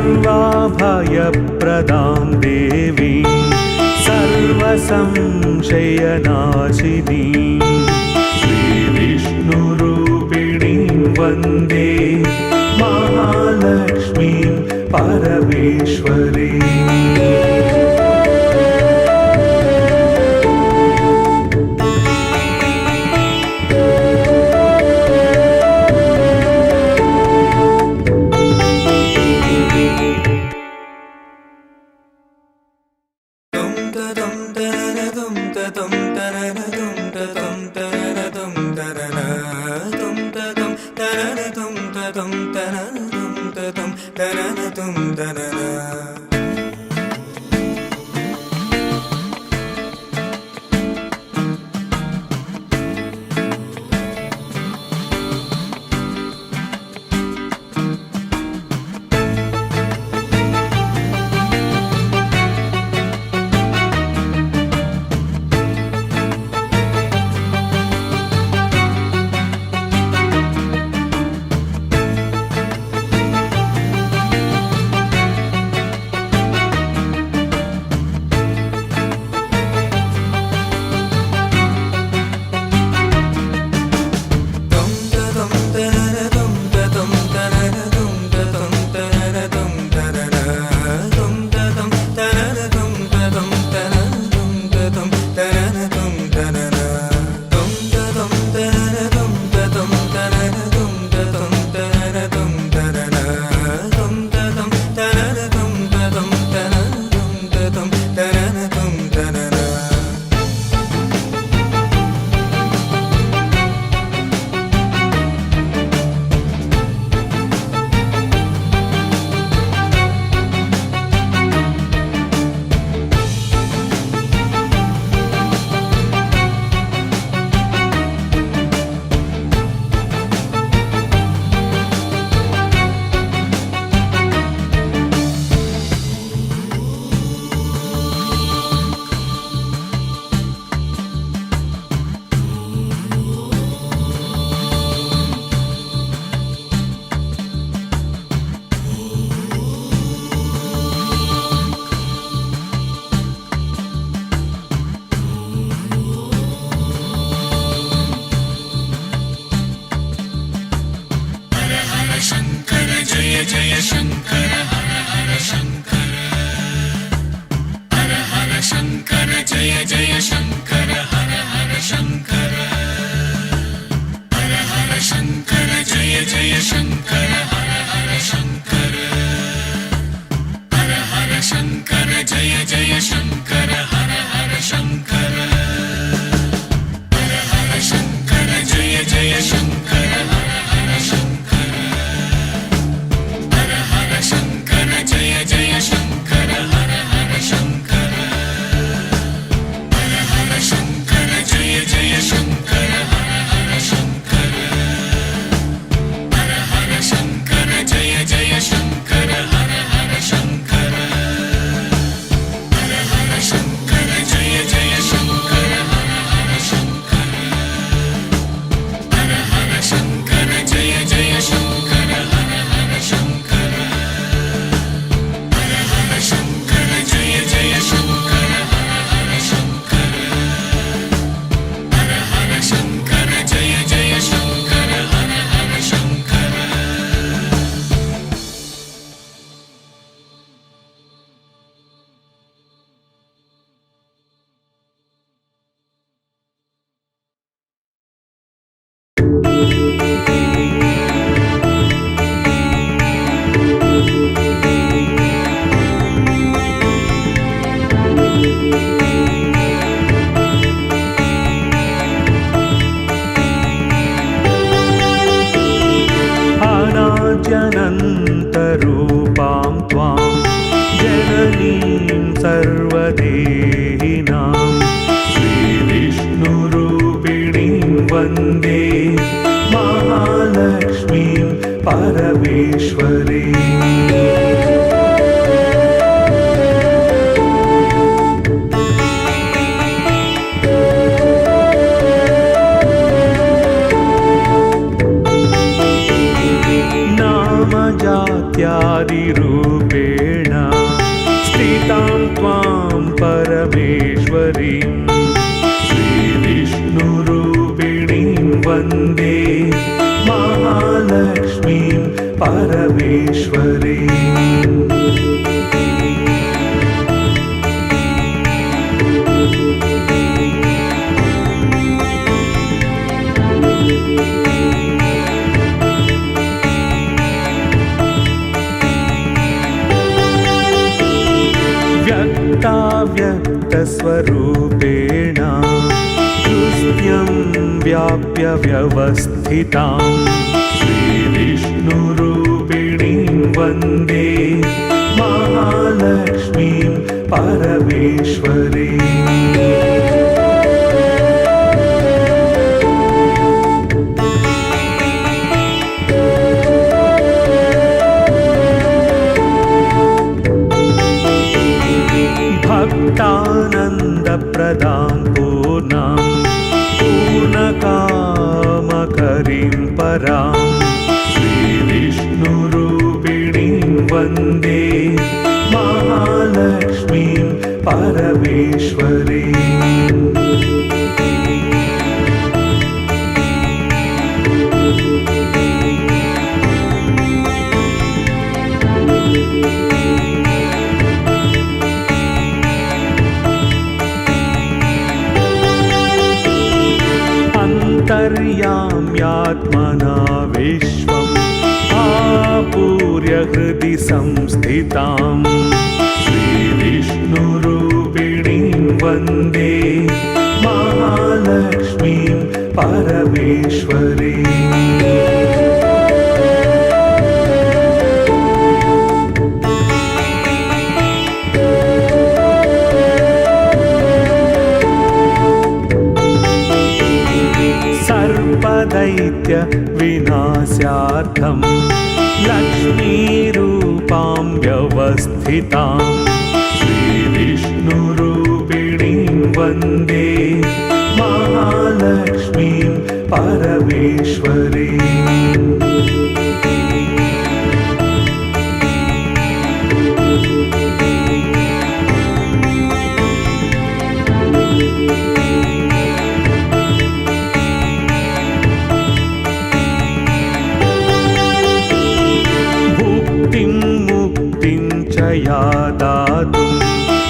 सर्वाभयप्रदां देवीं सर्वसंशयनाशिनीं श्रीविष्णुरूपिणीं वन्दे महालक्ष्मीं परमेश्वरीम्। अनाद्यनन्तरूपां त्वां जननीं सर्वदेहिनां श्रीविष्णुरूपिणीं वन्दे महालक्ष्मीं परमेश्वरीम्। नामजात्यादिरूपे वन्दे महालक्ष्मीं परमेश्वरीम् व्यक्ताव्यक्तस्वरूपेण हृद्यं व्याप्य व्यवस्थितां श्रीविष्णुरूपिणीं वन्दे महालक्ष्मीं परमेश्वरीम् भक्तानन्दप्रदां पूर्णां पूर्णकामकरीं परां श्रीविष्णुरूपिणीं वन्दे महालक्ष्मीं परमेश्वरीम् अन्तर्याम्यात्मना विश्वम् आपूर्य हृदि संस्थितां श्रीविष्णुरूपिणीं वन्दे महालक्ष्मीं परमेश्वरीम् सर्वदैत्य विनाशार्थं लक्ष्मीरूपां व्यवस्थितां श्रीविष्णुरूपिणीं वन्दे महालक्ष्मीं परमेश्वरीम् या दातुं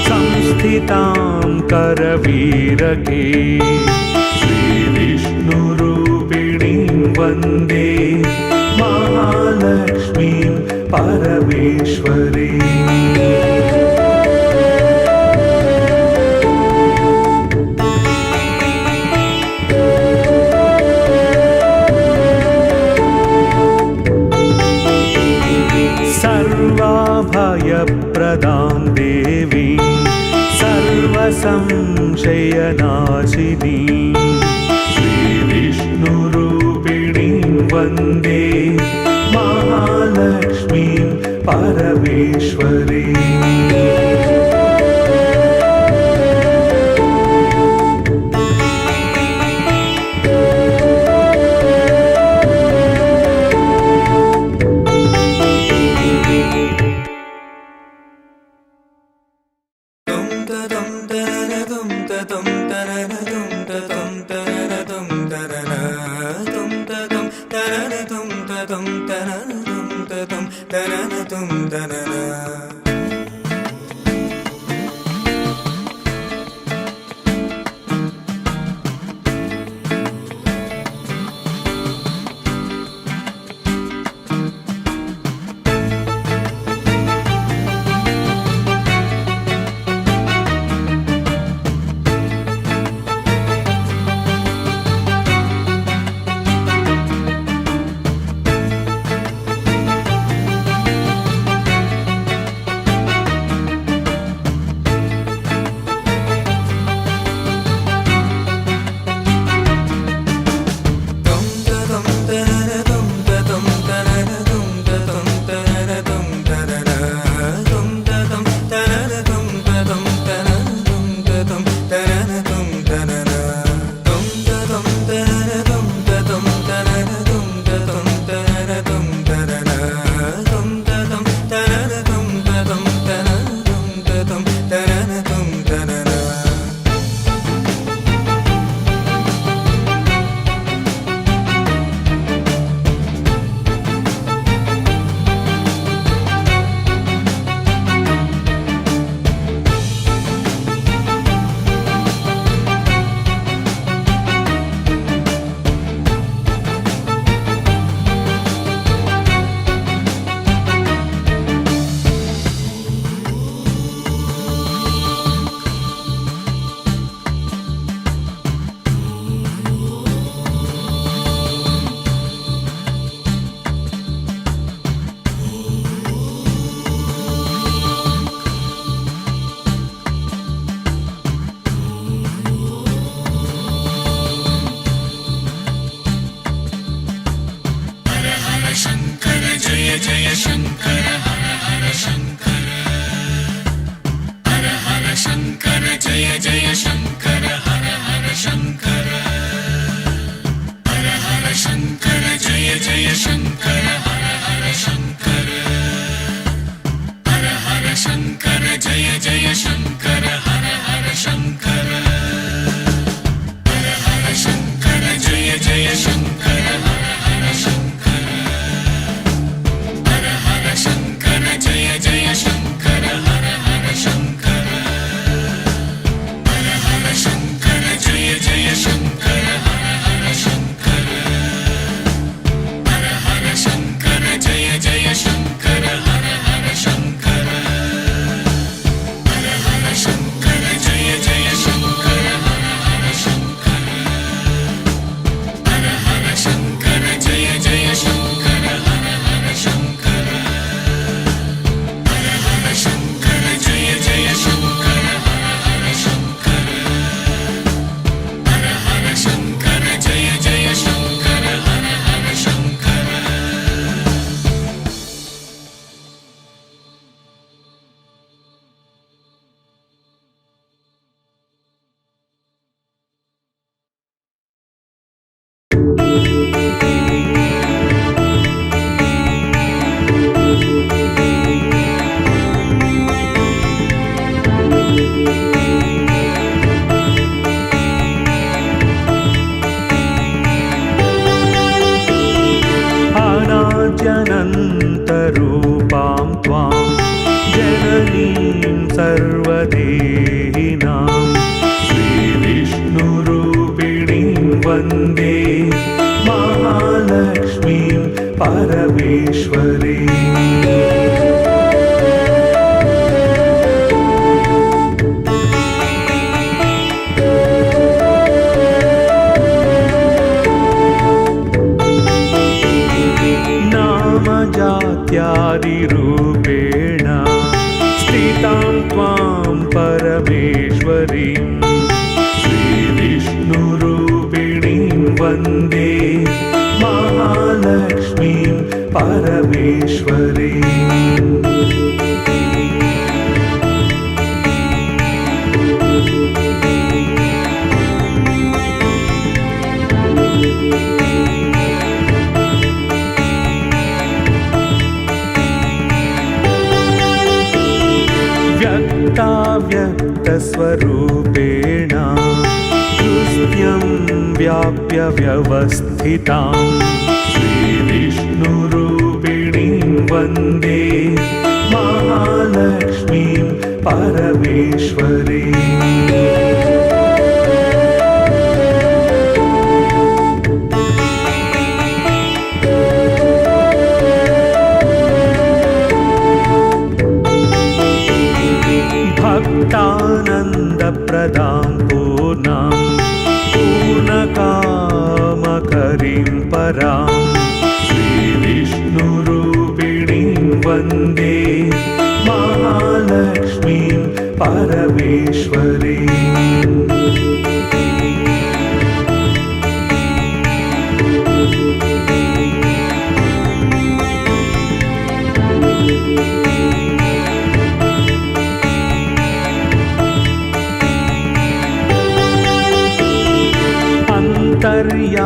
संस्थितां करवीरके श्रीविष्णुरूपिणीं वन्दे महालक्ष्मीं परमेश्वरीम् सर्वाभयप्रदां देवीं सर्वसंशयनाशिनीं श्रीविष्णुरूपिणीं वन्दे महालक्ष्मीं परमेश्वरीम् शङ्कर हर हर शङ्कर हर हर शङ्कर जय जय शङ्कर हर हर शङ्कर हर हर शङ्कर जय जय शङ्कर हर हर शङ्कर हर हर शङ्कर जय जय शङ्कर हर हर शङ्कर हर हर शङ्कर जय जय शङ्कर हर हर शङ्कर हर हर शङ्कर जय जय शङ्कर हर हर शङ्कर हर हर शङ्कर जय जय शङ्कर हर हर शङ्कर हर हर शङ्कर जय जय शङ्कर हर हर शङ्कर हर हर शङ्कर जय जय शङ्कर हर हर शङ्कर हर हर शङ्कर जय जय शङ्कर हर हर शङ्कर हर हर शङ्कर जय जय शङ्कर हर हर शङ्कर हर हर शङ्कर जय जय शङ्कर हर हर शङ्कर अनाद्यनन्तरूपां त्वां जननीं सर्वदेहिनां श्रीविष्णुरूपिणीं वन्दे महालक्ष्मीं परमेश्वरीम् नामजात्यादिरूपेण स्थितां त्वां परमेश्वरीं श्रीविष्णुरूपिणीं वन्दे महालक्ष्मीं परमेश्वरीम् व्यक्ताव्यक्तस्वरूपेण हृद्यं व्याप्य व्यवस्थितां श्रीविष्णुरूपिणीं वन्दे महालक्ष्मीं परमेश्वरीम् भक्तानन्दप्रदां पूर्णां पूर्णकामकरीं परां श्रीविष्णुरूपिणीं वन्दे महालक्ष्मीं परमेश्वरीम्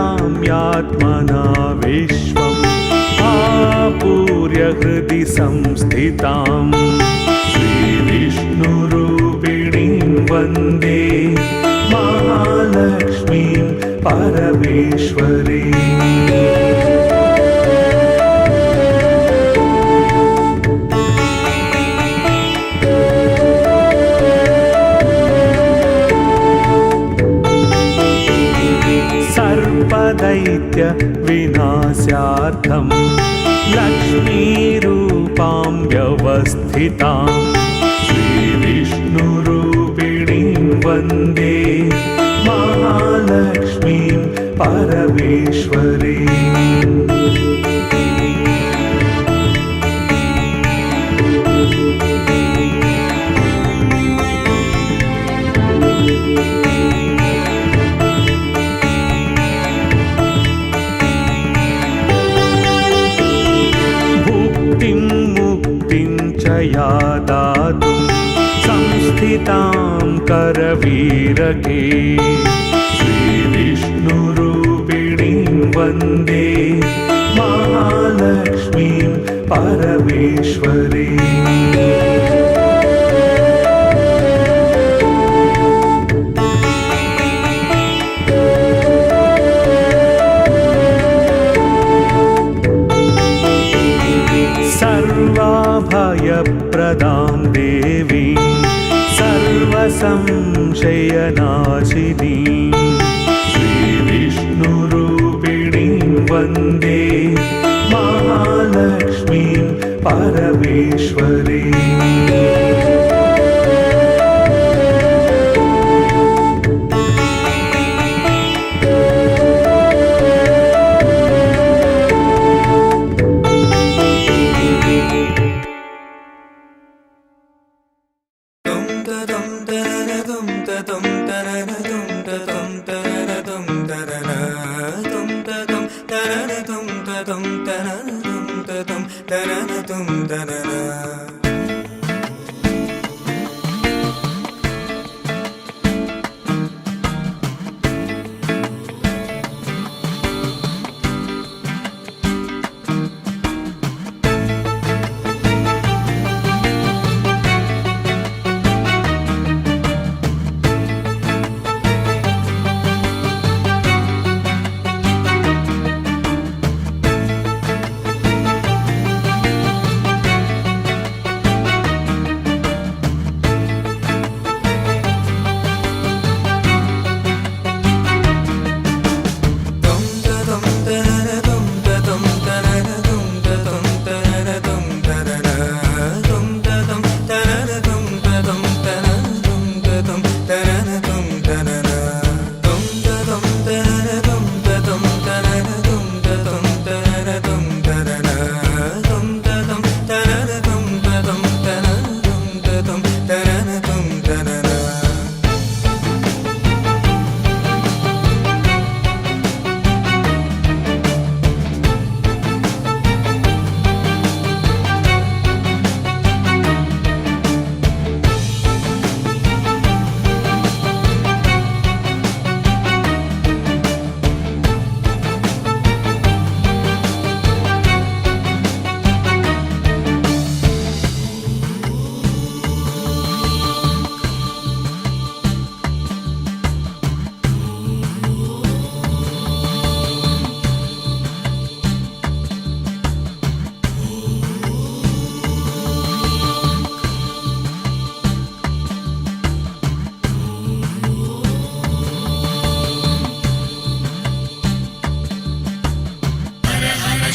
अन्तर्याम्यात्मना विश्वम् आपूर्य हृदि संस्थितां श्रीविष्णुरूपिणीं वन्दे महालक्ष्मीं परमेश्वरीम् सर्वदैत्य विनाशार्थं लक्ष्मीरूपां व्यवस्थितां श्रीविष्णुरूपिणीं वन्दे महालक्ष्मीं परमेश्वरीम् भुक्तिं दया दातुं संस्थितां करवीरके श्रीविष्णुरूपिणीं वन्दे महालक्ष्मीं परमेश्वरीम् सर्वाभयप्रदां देवीं सर्वसंशयनाशिनीं श्रीविष्णुरूपिणीं वन्दे महालक्ष्मीं परमेश्वरीम्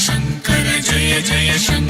शङ्कर जय जय शङ्कर